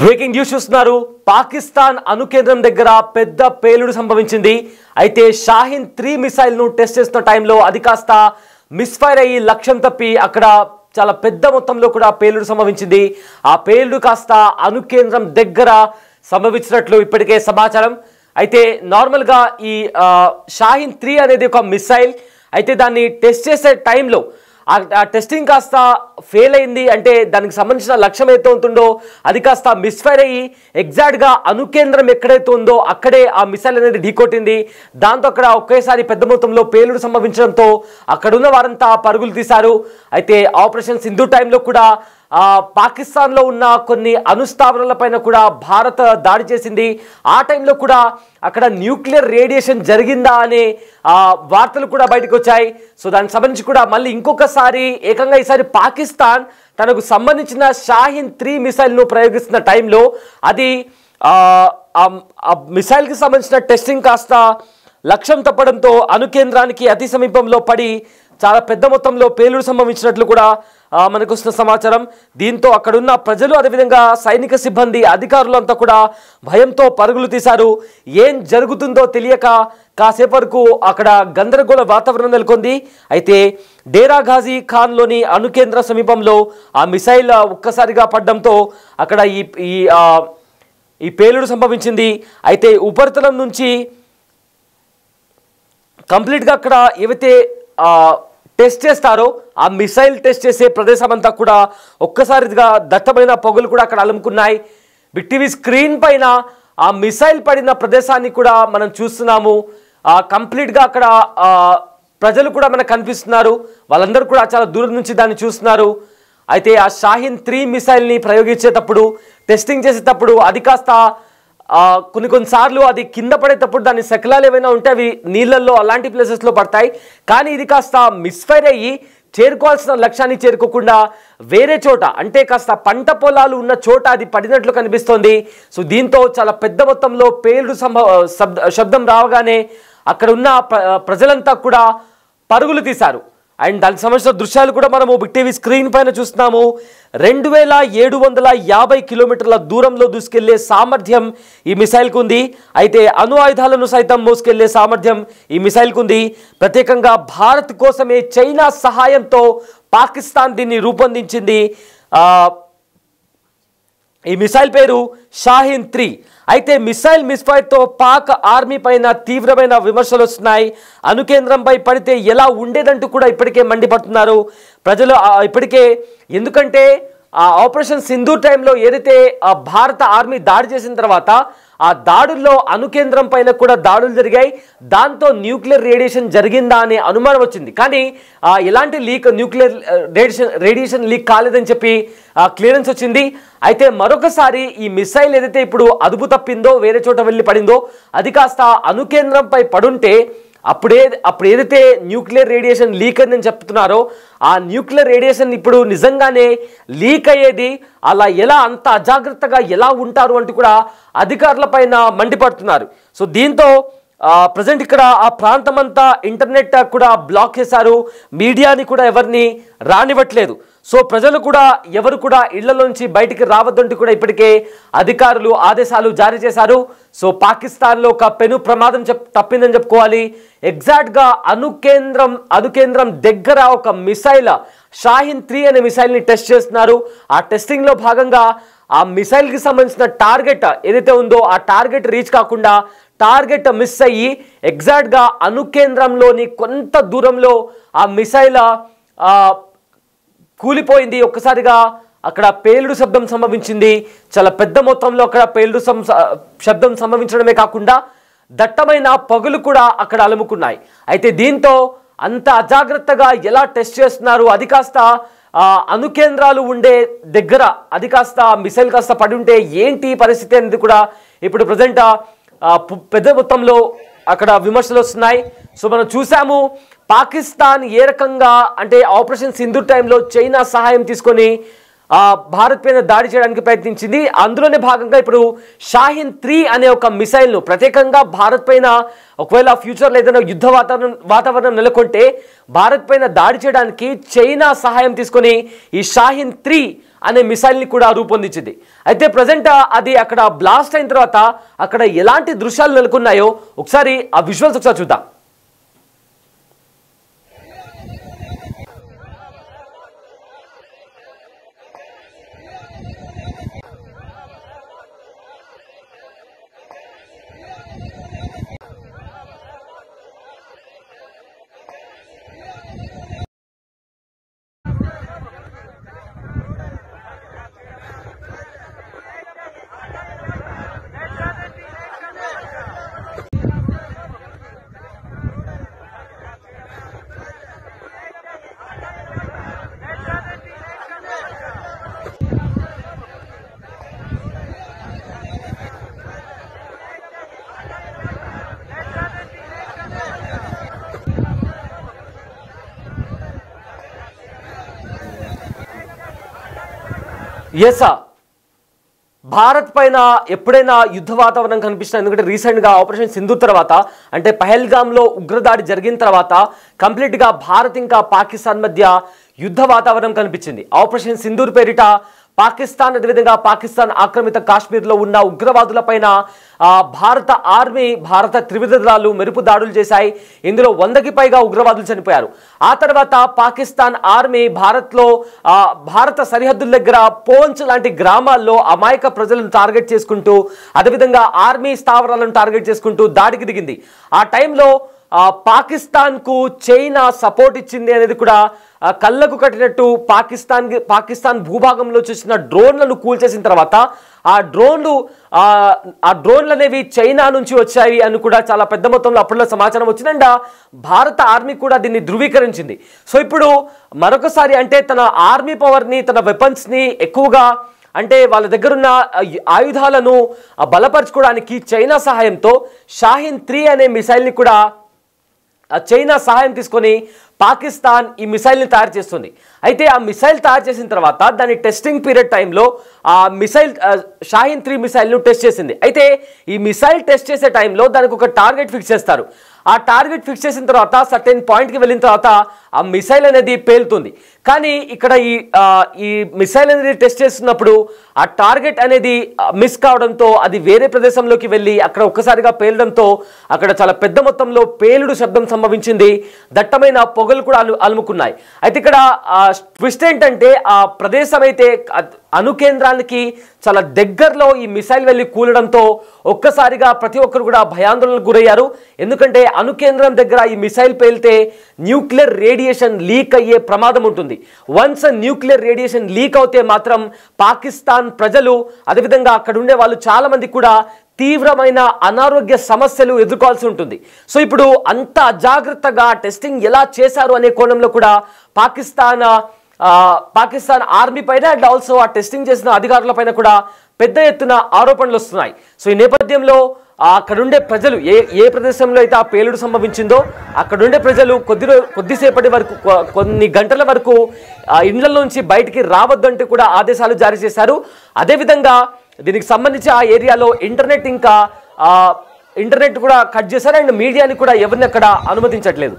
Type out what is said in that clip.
Breaking news చూస్తున్నారు. పాకిస్తాన్ అణు కేంద్రం దగ్గర పెద్ద పేలుడు సంభవించింది. అయితే షాహీన్ 3 మిసైల్ ను టెస్ట్ చేస్తున్న టైంలో అది కాస్త మిస్ఫైర్ అయ్యి లక్ష్యం తప్పి అక్కడ చాలా పెద్ద మొత్తంలో కూడా పేలుడు సంభవించింది. ఆ పేలుడు కాస్త అణు కేంద్రం దగ్గర సంభవించినట్లు ఇప్పటికే సమాచారం. అయితే నార్మల్గా ఈ షాహీన్ 3 అనేది ఒక మిసైల్. అయితే దాన్ని టెస్ట్ చేసే టైంలో ఆ టెస్టింగ్ కాస్త ఫెయిల్ అయింది. అంటే దానికి సంబంధించిన లక్ష్యం ఏదైతే ఉంటుందో అది కాస్త మిస్ఫైర్ అయ్యి ఎగ్జాక్ట్గా అణు కేంద్రం ఎక్కడైతే ఉందో అక్కడే ఆ మిసైల్ అనేది ఢీకొట్టింది. దాంతో అక్కడ ఒకేసారి పెద్ద మొత్తంలో పేలుడు సంభవించడంతో అక్కడున్న వారంతా పరుగులు తీశారు. అయితే ఆపరేషన్ సింధు టైంలో కూడా పాకిస్తాన్లో ఉన్న కొన్ని అణుస్థావరాలపైన కూడా భారత్ దాడి చేసింది. ఆ టైంలో కూడా అక్కడ న్యూక్లియర్ రేడియేషన్ జరిగిందా అనే వార్తలు కూడా బయటకు వచ్చాయి. సో దానికి సంబంధించి కూడా మళ్ళీ ఇంకొకసారి ఏకంగా ఈసారి పాకిస్తాన్ తనకు సంబంధించిన షాహీన్ 3 మిసైల్ను ప్రయోగిస్తున్న టైంలో అది మిసైల్కి సంబంధించిన టెస్టింగ్ కాస్త లక్ష్యం తప్పడంతో అణు కేంద్రానికి అతి సమీపంలో పడి చాలా పెద్ద మొత్తంలో పేలుడు సంభవించినట్లు కూడా మనకు వస్తున్న సమాచారం. దీంతో అక్కడున్న ప్రజలు అదేవిధంగా సైనిక సిబ్బంది అధికారులు అంతా కూడా భయంతో పరుగులు తీశారు. ఏం జరుగుతుందో తెలియక కాసేపు వరకు అక్కడ గందరగోళ వాతావరణం నెలకొంది. అయితే డేరా ఘాజీ ఖాన్లోని అణు కేంద్ర సమీపంలో ఆ మిసైల్ ఒక్కసారిగా పడడంతో అక్కడ ఈ పేలుడు సంభవించింది. అయితే ఉపరితలం నుంచి కంప్లీట్గా అక్కడ ఏవైతే టెస్ట్ చేస్తారో ఆ మిసైల్ టెస్ట్ చేసే ప్రదేశం అంతా కూడా ఒక్కసారిగా దట్టమైన పొగలు కూడా అక్కడ అలుముకున్నాయి. బిగ్ టీవీ స్క్రీన్ పైన ఆ మిసైల్ పడిన ప్రదేశాన్ని కూడా మనం చూస్తున్నాము. కంప్లీట్గా అక్కడ ప్రజలు కూడా మనకు కనిపిస్తున్నారు. వాళ్ళందరూ కూడా చాలా దూరం నుంచి దాన్ని చూస్తున్నారు. అయితే ఆ షాహీన్ 3 మిసైల్ని ప్రయోగించేటప్పుడు టెస్టింగ్ చేసేటప్పుడు అది కాస్త కొన్నిసార్లు అది కింద పడేటప్పుడు దాని శకలాలు ఏమైనా ఉంటే అవి నీళ్ళల్లో అలాంటి ప్లేసెస్లో పడతాయి. కానీ ఇది కాస్త మిస్ఫైర్ అయ్యి చేరుకోవాల్సిన లక్ష్యాన్ని చేరుకోకుండా వేరే చోట అంటే కాస్త పంట పొలాలు ఉన్న చోట అది పడినట్లు కనిపిస్తోంది. సో దీంతో చాలా పెద్ద మొత్తంలో పేలుడు శబ్దం రావగానే అక్కడ ఉన్న ప్రజలంతా కూడా పరుగులు తీశారు. అండ్ దానికి సంబంధించిన దృశ్యాలు కూడా మనము బిగ్ టీవీ స్క్రీన్ పైన చూస్తున్నాము. 2750 కిలోమీటర్ల దూరంలో దూసుకెళ్లే సామర్థ్యం ఈ మిసైల్కు ఉంది. అయితే అణు ఆయుధాలను సైతం మోసుకెళ్లే సామర్థ్యం ఈ మిసైల్కు ఉంది. ప్రత్యేకంగా భారత్ కోసమే చైనా సహాయంతో పాకిస్తాన్ దీన్ని రూపొందించింది. ఈ మిసైల్ పేరు షాహీన్ 3. అయితే మిసైల్ మిస్ఫైర్తో పాక్ ఆర్మీ పైన తీవ్రమైన విమర్శలు వస్తున్నాయి. అణు కేంద్రంపై పడితే ఎలా ఉండేదంటూ కూడా ఇప్పటికే మండిపడుతున్నారు ప్రజలు. ఇప్పటికే ఎందుకంటే ఆపరేషన్ సింధు టైంలో ఏదైతే భారత ఆర్మీ దాడి చేసిన తర్వాత ఆ దాడుల్లో అణు కేంద్రం పైన కూడా దాడులు జరిగాయి. దాంతో న్యూక్లియర్ రేడియేషన్ జరిగిందా అనే అనుమానం వచ్చింది. కానీ ఎలాంటి న్యూక్లియర్ రేడియేషన్ లీక్ కాలేదని చెప్పి క్లియరెన్స్ వచ్చింది. అయితే మరొకసారి ఈ మిసైల్ ఏదైతే ఇప్పుడు అదుపు తప్పిందో వేరే చోట వెళ్ళి పడిందో అది కాస్త అణు కేంద్రంపై పడుంటే అప్పుడు ఏదైతే న్యూక్లియర్ రేడియేషన్ లీక్ అయిందని చెప్తున్నారో ఆ న్యూక్లియర్ రేడియేషన్ ఇప్పుడు నిజంగానే లీక్ అయ్యేది. అలా ఎలా అంత అజాగ్రత్తగా ఎలా ఉంటారు అంటూ కూడా అధికారుల పైన మండిపడుతున్నారు. సో దీంతో ప్రజెంట్ ఇక్కడ ఆ ప్రాంతం అంతా ఇంటర్నెట్ కూడా బ్లాక్ చేశారు. మీడియాని కూడా ఎవరిని రానివ్వట్లేదు. సో ప్రజలు కూడా ఎవరు కూడా ఇళ్లలోంచి బయటికి రావద్దంటూ కూడా ఇప్పటికే అధికారులు ఆదేశాలు జారీ చేశారు. సో పాకిస్తాన్లో ఒక పెను ప్రమాదం తప్పిందని చెప్పుకోవాలి. ఎగ్జాక్ట్గా అణు కేంద్రం దగ్గర ఒక మిసైల్ షాహీన్ 3 అనే మిసైల్ని టెస్ట్ చేస్తున్నారు. ఆ టెస్టింగ్లో భాగంగా ఆ మిసైల్కి సంబంధించిన టార్గెట్ ఏదైతే ఉందో ఆ టార్గెట్ రీచ్ కాకుండా టార్గెట్ మిస్ అయ్యి ఎగ్జాక్ట్గా అణు కేంద్రంలోని కొంత దూరంలో ఆ మిసైల్ కూలిపోయింది. ఒక్కసారిగా అక్కడ పేలుడు శబ్దం సంభవించింది. చాలా పెద్ద మొత్తంలో అక్కడ పేలుడు శబ్దం సంభవించడమే కాకుండా దట్టమైన పొగలు కూడా అక్కడ అలుముకున్నాయి. అయితే దీంతో అంత అజాగ్రత్తగా ఎలా టెస్ట్ చేస్తున్నారు, అది కాస్త అణు కేంద్రాలు ఉండే దగ్గర అది కాస్త మిసైల్ కాస్త పడి ఉంటే ఏంటి పరిస్థితి అనేది కూడా ఇప్పుడు ప్రజెంట్ పెద్ద మొత్తంలో అక్కడ విమర్శలు వస్తున్నాయి. సో మనం చూసాము పాకిస్తాన్ ఏ రకంగా అంటే ఆపరేషన్ సింధు టైంలో చైనా సహాయం తీసుకొని భారత్ పైన దాడి చేయడానికి ప్రయత్నించింది. అందులోనే భాగంగా ఇప్పుడు షాహీన్-3 అనే ఒక మిసైల్ను ప్రత్యేకంగా భారత్ పైన ఒకవేళ ఫ్యూచర్లో ఏదైనా యుద్ధ వాతావరణం నెలకొంటే భారత్ పైన దాడి చేయడానికి చైనా సహాయం తీసుకొని ఈ షాహీన్-3 అనే మిసైల్ని కూడా రూపొందించింది. అయితే ప్రజెంట్ అది అక్కడ బ్లాస్ట్ అయిన తర్వాత అక్కడ ఎలాంటి దృశ్యాలు నెలకొన్నాయో ఒకసారి ఆ విజువల్స్ ఒకసారి చూద్దాం. ఎస్ భారత్ పైన ఎప్పుడైనా యుద్ధ వాతావరణం కనిపిస్తుంది. ఎందుకంటే రీసెంట్గా ఆపరేషన్ సింధూర్ తర్వాత అంటే పహల్గామ్లో ఉగ్రదాడి జరిగిన తర్వాత కంప్లీట్గా భారత్ ఇంకా పాకిస్తాన్ మధ్య యుద్ధ వాతావరణం కనిపించింది. ఆపరేషన్ సింధూర్ పేరిట పాకిస్తాన్ అదేవిధంగా పాకిస్తాన్ ఆక్రమిత కాశ్మీర్లో ఉన్న ఉగ్రవాదుల పైన భారత ఆర్మీ భారత త్రివిధ దళాలు మెరుపు దాడులు చేశాయి. ఇందులో 100కి పైగా ఉగ్రవాదులు చనిపోయారు. ఆ తర్వాత పాకిస్తాన్ ఆర్మీ భారత సరిహద్దుల దగ్గర పోంచ్ లాంటి గ్రామాల్లో అమాయక ప్రజలను టార్గెట్ చేసుకుంటూ అదేవిధంగా ఆర్మీ స్థావరాలను టార్గెట్ చేసుకుంటూ దాడికి దిగింది. ఆ టైంలో పాకిస్తాన్కు చైనా సపోర్ట్ ఇచ్చింది అనేది కూడా కళ్ళకు కట్టినట్టు పాకిస్తాన్ భూభాగంలో చూసిన డ్రోన్లను కూల్చేసిన తర్వాత ఆ డ్రోన్లు అనేవి చైనా నుంచి వచ్చాయి అని కూడా చాలా పెద్ద మొత్తంలో అప్పట్లో సమాచారం వచ్చింది. అండ్ భారత ఆర్మీ కూడా దీన్ని ధృవీకరించింది. సో ఇప్పుడు మరొకసారి అంటే తన ఆర్మీ పవర్ని తన వెపన్స్ని ఎక్కువగా అంటే వాళ్ళ దగ్గర ఉన్న ఆయుధాలను బలపరచుకోవడానికి చైనా సహాయంతో షాహీన్-3 అనే మిసైల్ని కూడా చైనా సహాయం తీసుకొని పాకిస్తాన్ ఈ మిసైల్ని తయారు చేస్తుంది. అయితే ఆ మిసైల్ తయారు చేసిన తర్వాత దాని టెస్టింగ్ పీరియడ్ టైంలో ఆ మిసైల్ షాహీన్-3 మిసైల్ను టెస్ట్ చేసింది. అయితే ఈ మిసైల్ టెస్ట్ చేసే టైంలో దానికి ఒక టార్గెట్ ఫిక్స్ చేస్తారు. ఆ టార్గెట్ ఫిక్స్ చేసిన తర్వాత సర్టెన్ పాయింట్కి వెళ్ళిన తర్వాత ఆ మిసైల్ అనేది పేలుతుంది. కానీ ఇక్కడ ఈ మిసైల్ అనేది టెస్ట్ చేస్తున్నప్పుడు ఆ టార్గెట్ అనేది మిస్ కావడంతో అది వేరే ప్రదేశంలోకి వెళ్ళి అక్కడ ఒక్కసారిగా పేలడంతో అక్కడ చాలా పెద్ద మొత్తంలో పేలుడు శబ్దం సంభవించింది. దట్టమైన పొగలు కూడా అలుముకున్నాయి. అయితే ఇక్కడ ట్విస్ట్ ఏంటంటే ఆ ప్రదేశం అయితే అణుకేంద్రానికి చాలా దగ్గరలో ఈ మిసైల్ వెళ్ళి కూలడంతో ఒక్కసారిగా ప్రతి ఒక్కరు కూడా భయాందోళనకు గురయ్యారు. ఎందుకంటే అణుకేంద్రం దగ్గర ఈ మిసైల్ పేలితే న్యూక్లియర్ రేడియేషన్ లీక్ అయ్యే ప్రమాదం ఉంటుంది. వన్స్ న్యూక్లియర్ రేడియేషన్ లీక్ అవుతే మాత్రం పాకిస్తాన్ ప్రజలు అదేవిధంగా అక్కడ ఉండే వాళ్ళు చాలా మంది కూడా తీవ్రమైన అనారోగ్య సమస్యలు ఎదుర్కోవాల్సి ఉంటుంది. సో ఇప్పుడు అంత అజాగ్రత్తగా టెస్టింగ్ ఎలా చేశారు అనే కోణంలో కూడా పాకిస్తాన్ ఆర్మీ పైన అండ్ ఆల్సో ఆ టెస్టింగ్ చేసిన అధికారుల పైన కూడా పెద్ద ఎత్తున ఆరోపణలు వస్తున్నాయి. సో ఈ నేపథ్యంలో అక్కడుండే ప్రజలు ఏ ప్రదేశంలో అయితే ఆ పేలుడు సంభవించిందో అక్కడుండే ప్రజలు కొద్దిసేపటి వరకు కొన్ని గంటల వరకు ఇండ్లలోంచి బయటికి రావద్దంటూ కూడా ఆదేశాలు జారీ చేశారు. అదేవిధంగా దీనికి సంబంధించి ఆ ఏరియాలో ఇంటర్నెట్ కూడా కట్ చేశారు అండ్ మీడియాని కూడా ఎవరిని అక్కడ అనుమతించట్లేదు.